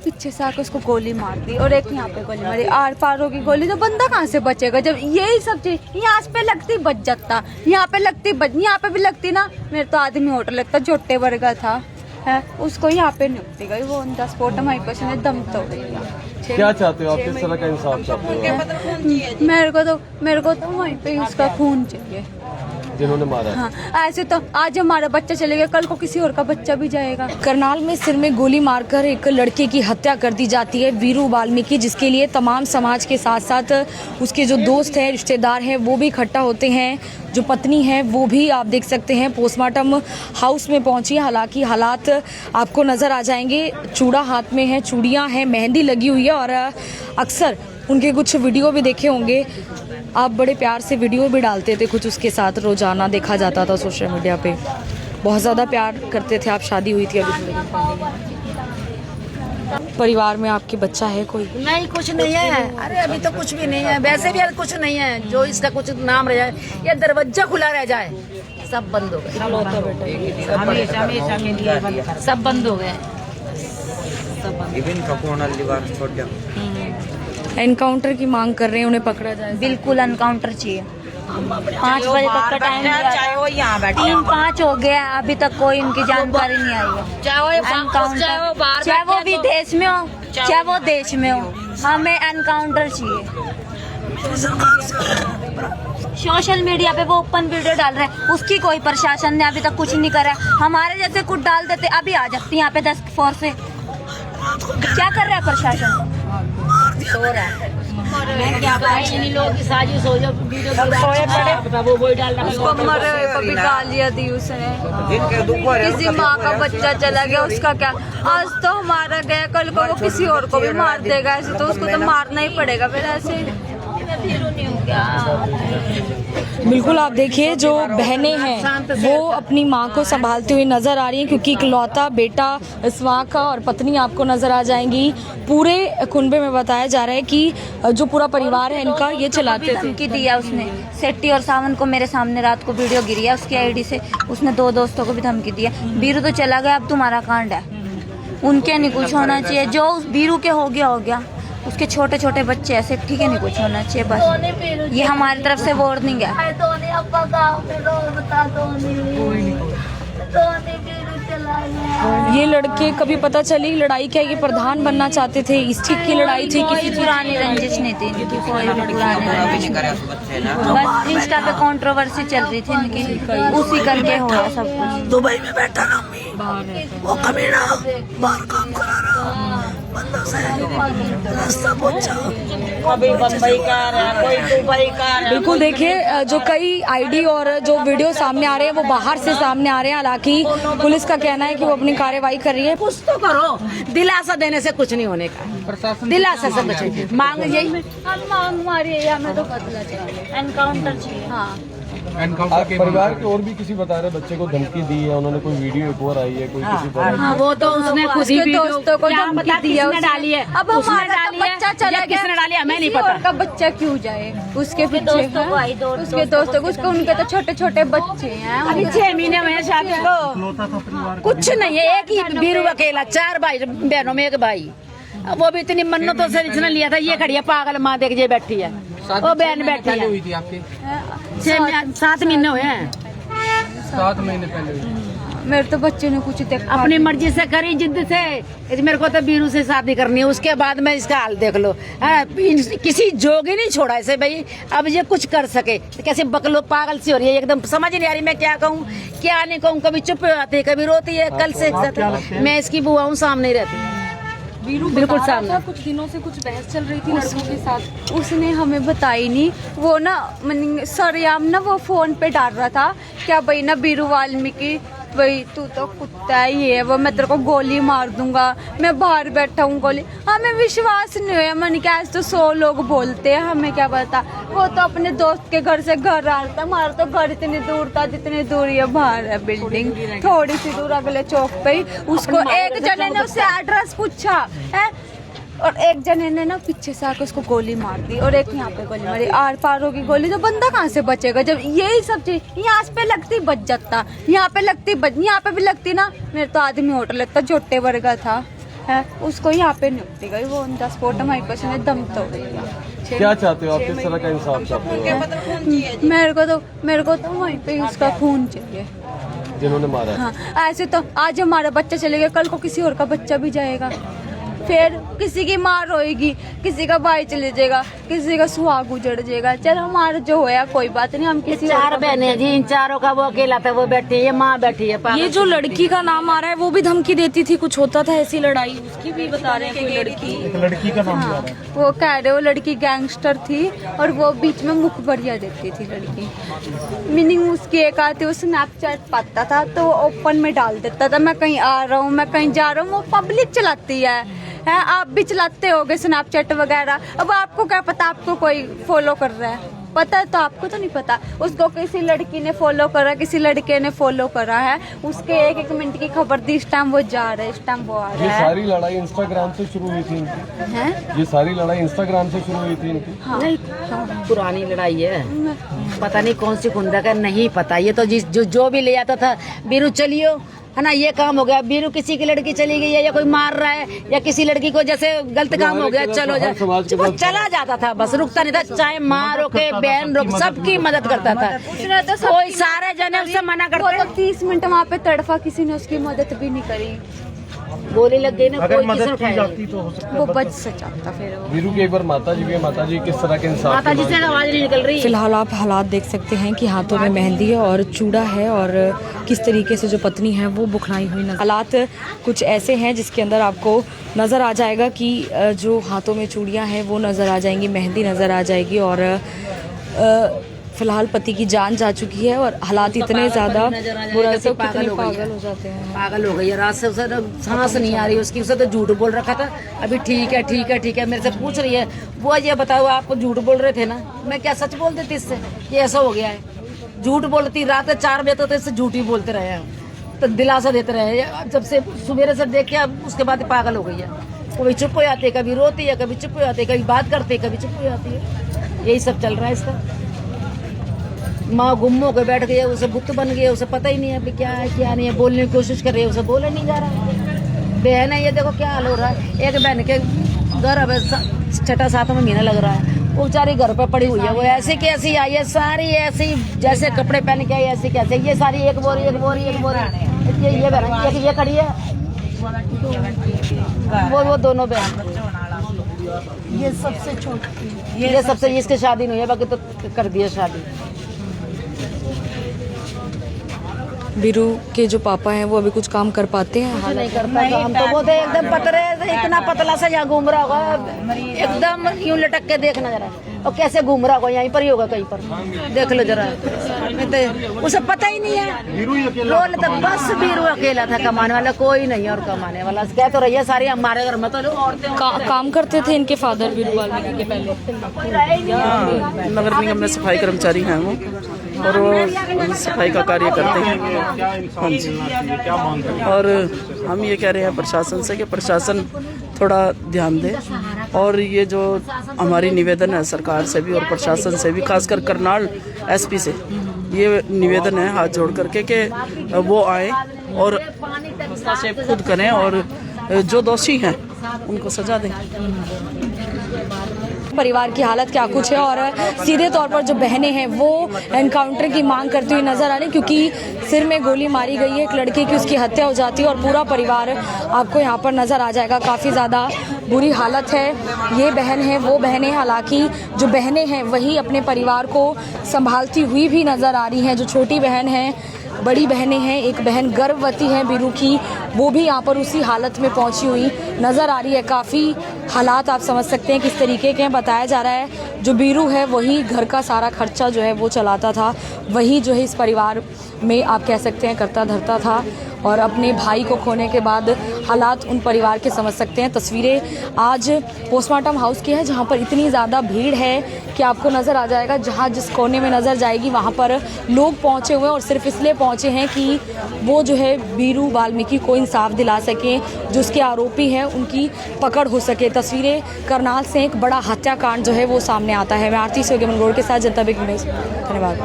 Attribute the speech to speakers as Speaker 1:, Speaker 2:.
Speaker 1: पीछे से आकर उसको गोली मार दी और एक यहाँ पे गोली मारी। आर पार होगी गोली तो बंदा कहाँ से बचेगा जब यही सब चीज यहाँ पे लगती बच जाता, यहाँ पे लगती यहाँ पे भी लगती ना। मेरे तो आदमी होटल लगता जोटे वर्गा था है, उसको यहाँ पे निपटी गई वो ऑन द स्पॉट। हमारी पर्सन ने दम तोड़ दिया।
Speaker 2: क्या चाहते हो आप, किस तरह का इंसाफ चाहते हो?
Speaker 1: मेरे को तो वहीं पे उसका खून चाहिए
Speaker 2: जिन्होंने मारा।
Speaker 1: हाँ, ऐसे तो आज हमारा बच्चा चले गया, कल को किसी और का बच्चा भी जाएगा।
Speaker 3: करनाल में सिर में गोली मारकर एक लड़के की हत्या कर दी जाती है वीरू वाल्मीकि, जिसके लिए तमाम समाज के साथ साथ उसके जो दोस्त हैं, रिश्तेदार हैं, वो भी इकट्ठा होते हैं। जो पत्नी है वो भी आप देख सकते हैं पोस्टमार्टम हाउस में पहुंची। हालांकि हालात आपको नज़र आ जाएंगे। चूड़ा हाथ में है, चूड़ियाँ हैं, मेहंदी लगी हुई है और अक्सर उनके कुछ वीडियो भी देखे होंगे आप, बड़े प्यार से वीडियो भी डालते थे कुछ उसके साथ, रोजाना देखा जाता था सोशल मीडिया पे। बहुत ज़्यादा प्यार करते थे आप। शादी हुई थी अभी। परिवार में आपके बच्चा है कोई?
Speaker 4: नहीं, कुछ नहीं है। अरे अभी तो कुछ भी नहीं है, वैसे भी कुछ नहीं है। जो इसका कुछ नाम रह जाए या दरवाजा खुला रह जाए, सब बंद हो गए। सब बंद हो गए।
Speaker 3: एनकाउंटर की मांग कर रहे हैं, उन्हें पकड़ा जाए।
Speaker 1: बिल्कुल एनकाउंटर चाहिए। 5 बजे तक का टाइम दिया,
Speaker 4: चाहे वो यहाँ बैठे
Speaker 1: 3-5 हो गया, अभी तक कोई इनकी जानकारी नहीं आई है।
Speaker 4: चाहे वो
Speaker 1: एनकाउंटर, चाहे वो विदेश में हो चाहे वो देश में हो, हमें एनकाउंटर चाहिए। सोशल मीडिया पे वो ओपन वीडियो डाल रहे हैं, उसकी कोई प्रशासन ने अभी तक कुछ नहीं करा। हमारे जैसे कुछ डाल देते अभी आ जाती यहाँ पे 10 फोर्स से। क्या कर रहा है प्रशासन?
Speaker 4: सो रहा है। मैं क्या लोग की साजिश हो जाए, वो डालना
Speaker 1: उसको मरे हुए को भी गालियाँ दी उसने। किसी माँ का बच्चा चला गया, उसका क्या? आज तो हमारा गया, कल को वो किसी और को भी मार देगा। ऐसे तो उसको तो मारना ही पड़ेगा फिर। ऐसे
Speaker 3: बिल्कुल आप देखिए, जो बहनें हैं वो अपनी मां को संभालती हुई नजर आ रही हैं, क्योंकि इकलौता बेटा इसवाका और पत्नी आपको नजर आ जाएंगी। पूरे कुनबे में बताया जा रहा है कि जो पूरा परिवार है इनका ये चलाते थे।
Speaker 1: धमकी दिया उसने सेट्टी और सावन को, मेरे सामने रात को वीडियो गिरी है उसकी आईडी से। उसने 2 दोस्तों को भी धमकी दिया। बीरू तो चला गया, अब तुम्हारा कांड है। उनके नहीं कुछ होना चाहिए, जो उस बीरू के हो गया हो गया। उसके छोटे छोटे बच्चे ऐसे, ठीक है, नहीं कुछ होना चाहिए बस। ये हमारी तरफ से वार्निंग है।
Speaker 3: ये लड़के कभी पता चली लड़ाई क्या, ये प्रधान बनना चाहते थे, इस चीज की लड़ाई थी?
Speaker 1: कोई पुरानी रंजिश नहीं थी इनकी, कोई पुरानी रंजिश। बस इंस्टा पे कंट्रोवर्सी चल रही थी इनकी, उसी करके हुआ सब कुछ।
Speaker 4: दुबई में बैठा ना वो कमीना बाहर काम करा रहा, बंदा से रास्ता पहुंचा, कोई बम्बई का रहा, कोई दुबई का रहा।
Speaker 3: बिल्कुल देखिए, जो कई आईडी और जो वीडियो सामने आ रहे हैं वो बाहर से सामने आ रहे हैं। हालांकि पुलिस का कहना है कि वो अपनी कार्रवाई कर रही है।
Speaker 4: कुछ तो करो, दिलासा देने से कुछ नहीं होने का, दिलासा से बचे। मांग यही
Speaker 1: मांग हमारी हमें तो बदला चाहिए, एनकाउंटर चाहिए। हाँ,
Speaker 2: परिवार के और भी किसी बता रहे बच्चे को धमकी दी है उन्होंने, कोई वीडियो एक और आई है, कोई किसी तरह।
Speaker 4: हाँ, वो तो उसने खुद ही
Speaker 1: दोस्तों को धमकी दी है,
Speaker 4: डाली है।
Speaker 1: अब हमारा बच्चा चला गया,
Speaker 4: किसने डाली हमें नहीं पता।
Speaker 1: का बच्चा क्यों जाए उसके पीछे? उसके दोस्तों को, उसके उनके तो छोटे छोटे बच्चे हैं।
Speaker 4: अभी 6 महीने में शादी को कुछ नहीं है। एक ही बीरू अकेला, 4 भाई बहनों में एक भाई। अब वो भी इतनी मन्नतों से इसने लिया था। ये खड़ी है पागल माँ, देख जे बैठी है, वो बहन बैठी है।
Speaker 2: हुई थी आपकी
Speaker 4: 7 महीने हुए हैं।
Speaker 2: 7 महीने पहले।
Speaker 1: मेरे तो बच्चे ने कुछ देखा,
Speaker 4: अपनी मर्जी से करी, जिद से। मेरे को तो बीरू से शादी करनी है, उसके बाद में इसका हाल देख लो। किसी जोगी नहीं छोड़ा इसे भाई। अब ये कुछ कर सके तो कैसे बकलो, पागल सी हो रही है एकदम, समझ नहीं आ रही मैं क्या कहूँ क्या नहीं कहूँ। कभी चुप आती है, कभी रोती है। कल से मैं इसकी बुआ हूँ, सामने रहती है।
Speaker 3: बिल्कुल सामने कुछ दिनों से कुछ बहस चल रही थी लड़कों के साथ।
Speaker 1: उसने हमें बताई नहीं। वो ना सरेआम ना वो फोन पे डाल रहा था क्या भाई ना बीरू वाल्मीकि, भाई तू तो कुत्ता है, ये वो, मैं तेरे को गोली मार दूंगा, मैं बाहर बैठा हूँ गोली। हमें विश्वास नहीं हुआ। मैंने क्या, ऐसे तो 100 लोग बोलते हैं, हमें क्या पता। वो तो अपने दोस्त के घर से घर आ रहा था। हमारा तो घर इतनी दूर था जितनी दूर ये बाहर है बिल्डिंग, थोड़ी सी दूर अगले चौक पे ही। उसको एक जने ने उससे एड्रेस पूछा है और एक जने ने ना पीछे से आकर उसको गोली मार दी और एक यहाँ पे गोली मारी। आर पार होगी गोली तो बंदा कहाँ से बचेगा जब यही सब चीज यहाँ पे लगती बच जाता, यहाँ पे लगती यहाँ पे भी लगती ना। मेरे तो आदमी होटल लगता जोटे वर्गा था है उसको यहाँ पे निपटी गई, वो ऑन द स्पॉट हमारी person ने दम तोड़ दिया।
Speaker 2: क्या चाहते हो आप, किस तरह का इंसाफ चाहते हो?
Speaker 1: मेरे को तो वहीं पे उसका खून चाहिए
Speaker 2: जिन्होंने मारा है।
Speaker 1: हाँ, ऐसे तो आज हमारा बच्चा चले गया, कल को किसी और का बच्चा भी जाएगा, फिर किसी की माँ रोएगी, किसी का भाई चले जाएगा, किसी का सुहाग उजड़ जाएगा। चल हमारा जो होया कोई बात नहीं, हम किसी और
Speaker 4: चार
Speaker 1: का
Speaker 4: बहनें हैं जी, इन चारों का वो अकेला था, वो बैठी है, ये माँ बैठी है।
Speaker 3: ये जो लड़की का नाम आ रहा है वो भी धमकी देती थी, कुछ होता था ऐसी लड़ाई, उसकी भी बता रहे हैं कोई लड़की।
Speaker 1: हाँ, वो कह रहे वो लड़की गैंगस्टर थी और वो बीच में मुखबरिया देती थी लड़की। मीनिंग उसकी एक आती वो स्नैपचैट पाता था तो वो ओपन में डाल देता था, मैं कहीं आ रहा हूँ, मैं कहीं जा रहा हूँ। वो पब्लिक चलाती है, आप भी चलाते होगे स्नैपचैट वगैरह। अब आपको क्या पता आपको कोई फॉलो कर रहा है, पता है तो आपको तो नहीं पता। उसको किसी लड़की ने फॉलो करा, किसी लड़के ने फॉलो करा है, उसके एक एक मिनट की खबर दी, इस टाइम वो जा रहा है, इस टाइम वो आ
Speaker 2: ये
Speaker 1: रहा है।
Speaker 2: सारी लड़ाई इंस्टाग्राम से शुरू हुई थी इनकी?
Speaker 1: हैं?
Speaker 2: ये सारी लड़ाई इंस्टाग्राम से शुरू हुई थी इनकी?
Speaker 1: हाँ,
Speaker 4: पुरानी लड़ाई है, पता नहीं कौन सी खुंदा का, नहीं पता। ये तो जो भी ले आता था, बीरू चलियो है ना, ये काम हो गया, बीरू किसी की लड़की चली गई है या कोई मार रहा है या किसी लड़की को जैसे गलत काम हो गया, चलो जा, वो चला जाता था, बस रुकता नहीं था, चाहे माँ रोके, बहन रोक, सबकी मदद करता था।
Speaker 1: उसने तो सब
Speaker 4: कोई सारे जने उससे मना करते,
Speaker 1: वो तो 30 मिनट वहाँ पे तड़फा, किसी ने उसकी मदद भी नहीं करी।
Speaker 4: गोली लग गई ना, कोई किसी ने उठाया नहीं।
Speaker 1: वो बच से जाता फिर वो।
Speaker 2: वीरू की एक बार माता जी भी है, माता जी किस तरह के इंसाफ
Speaker 4: माता जी से आवाज नहीं निकल रही।
Speaker 3: फिलहाल आप हालात देख सकते हैं कि हाथों में मेहंदी है और चूड़ा है और किस तरीके से जो पत्नी है वो बुखलाई हुई नजर। हालात कुछ ऐसे हैं जिसके अंदर आपको नज़र आ जाएगा कि जो हाथों में चूड़ियां हैं वो नज़र आ जाएंगी, मेहंदी नज़र आ जाएगी और फिलहाल पति की जान जा चुकी है और हालात इतने ज़्यादा बुरा है,
Speaker 4: पागल हो जाते हैं, पागल हो गई है। रात से उसे सांस नहीं आ रही उसकी, उसे तो झूठ बोल रखा था, अभी ठीक है ठीक है ठीक है मेरे से पूछ रही है, वो ये बताओ आप झूठ बोल रहे थे ना, मैं क्या सच बोल देती इससे, ये ऐसा हो गया है। झूठ बोलती, रात 4 बजे तो इससे झूठ ही बोलते रहे हैं, तो दिलासा देते रहे, जब से सवेरे से देख के अब उसके बाद पागल हो गई है। कभी चुप हो जाती है, कभी रोती है, कभी चुप हो जाती है, कभी बात करती है, कभी चुप हो जाती है, यही सब चल रहा है इसका। माँ गुम हो के बैठ गई है, उसे भुक्त बन गई है, उसे पता ही नहीं है अभी क्या है क्या नहीं है, बोलने की कोशिश कर रही है, उसे बोले नहीं जा रहा। बहन है, ये देखो क्या हाल हो रहा है, एक बहन के घर अब 6-7वां महीना लग रहा है, वो बेचारी घर पे पड़ी हुई है, वो ऐसे कैसी आई है, सारी ऐसे जैसे कपड़े पहन के आई ऐसे कैसे, ये सारी एक बोरी ये बहन, ये खड़ी है, वो दोनों बहन, ये सबसे छोटी, ये सबसे इसकी शादी नहीं है, बाकी तो कर दिया शादी।
Speaker 3: बीरू के जो पापा हैं वो अभी कुछ काम कर पाते हैं?
Speaker 4: नहीं करता काम तो, वो तो एकदम पतले, इतना पतला सा यहाँ घूम रहा होगा, एकदम यूं लटक के देखना जरा, और कैसे घूम रहा होगा, यहीं पर ही होगा कहीं पर, देख लो जरा, तो उसे पता ही नहीं है। रोल तो बस बीरू अकेला था कमाने वाला, कोई नहीं और कमाने वाला, क्या तो रही है सारी हमारे घर में, तो लोग औरतें
Speaker 3: काम करते थे इनके फादर बीरू वाल्मीकि के पहले?
Speaker 5: नगर निगम में सफाई कर्मचारी हैं वो, और वो सफाई का कार्य करते हैं। हाँ जी, और हम ये कह रहे हैं प्रशासन से कि प्रशासन थोड़ा ध्यान दे, और ये जो हमारी निवेदन है सरकार से भी और प्रशासन से भी, खासकर करनाल एसपी से ये निवेदन है हाथ जोड़ करके कि वो आए और हस्तक्षेप खुद करें और जो दोषी हैं उनको सजा दें।
Speaker 3: परिवार की हालत क्या कुछ है और सीधे तौर पर जो बहनें हैं वो एनकाउंटर की मांग करती हुई नजर आ रही, क्योंकि सिर में गोली मारी गई है एक लड़के की, उसकी हत्या हो जाती है और पूरा परिवार आपको यहाँ पर नजर आ जाएगा। काफ़ी ज़्यादा बुरी हालत है, ये बहन है वो बहनें, हालांकि जो बहनें हैं वही अपने परिवार को संभालती हुई भी नजर आ रही हैं। जो छोटी बहन है, बड़ी बहनें हैं, एक बहन गर्भवती है बीरू की, वो भी यहाँ पर उसी हालत में पहुंची हुई नज़र आ रही है। काफ़ी हालात आप समझ सकते हैं किस तरीके के हैं। बताया जा रहा है जो बीरू है वही घर का सारा खर्चा जो है वो चलाता था, वही जो है इस परिवार में आप कह सकते हैं करता धरता था, और अपने भाई को खोने के बाद हालात उन परिवार के समझ सकते हैं। तस्वीरें आज पोस्टमार्टम हाउस की है जहां पर इतनी ज़्यादा भीड़ है कि आपको नज़र आ जाएगा, जहां जिस कोने में नज़र जाएगी वहां पर लोग पहुंचे हुए हैं और सिर्फ इसलिए पहुंचे हैं कि वो जो है बीरू वाल्मीकि को इंसाफ दिला सकें, जो उसके आरोपी हैं उनकी पकड़ हो सके। तस्वीरें करनाल से एक बड़ा हत्याकांड जो है वो सामने आता है। मैं आरती से के साथ जनता बिग न्यूज़, धन्यवाद।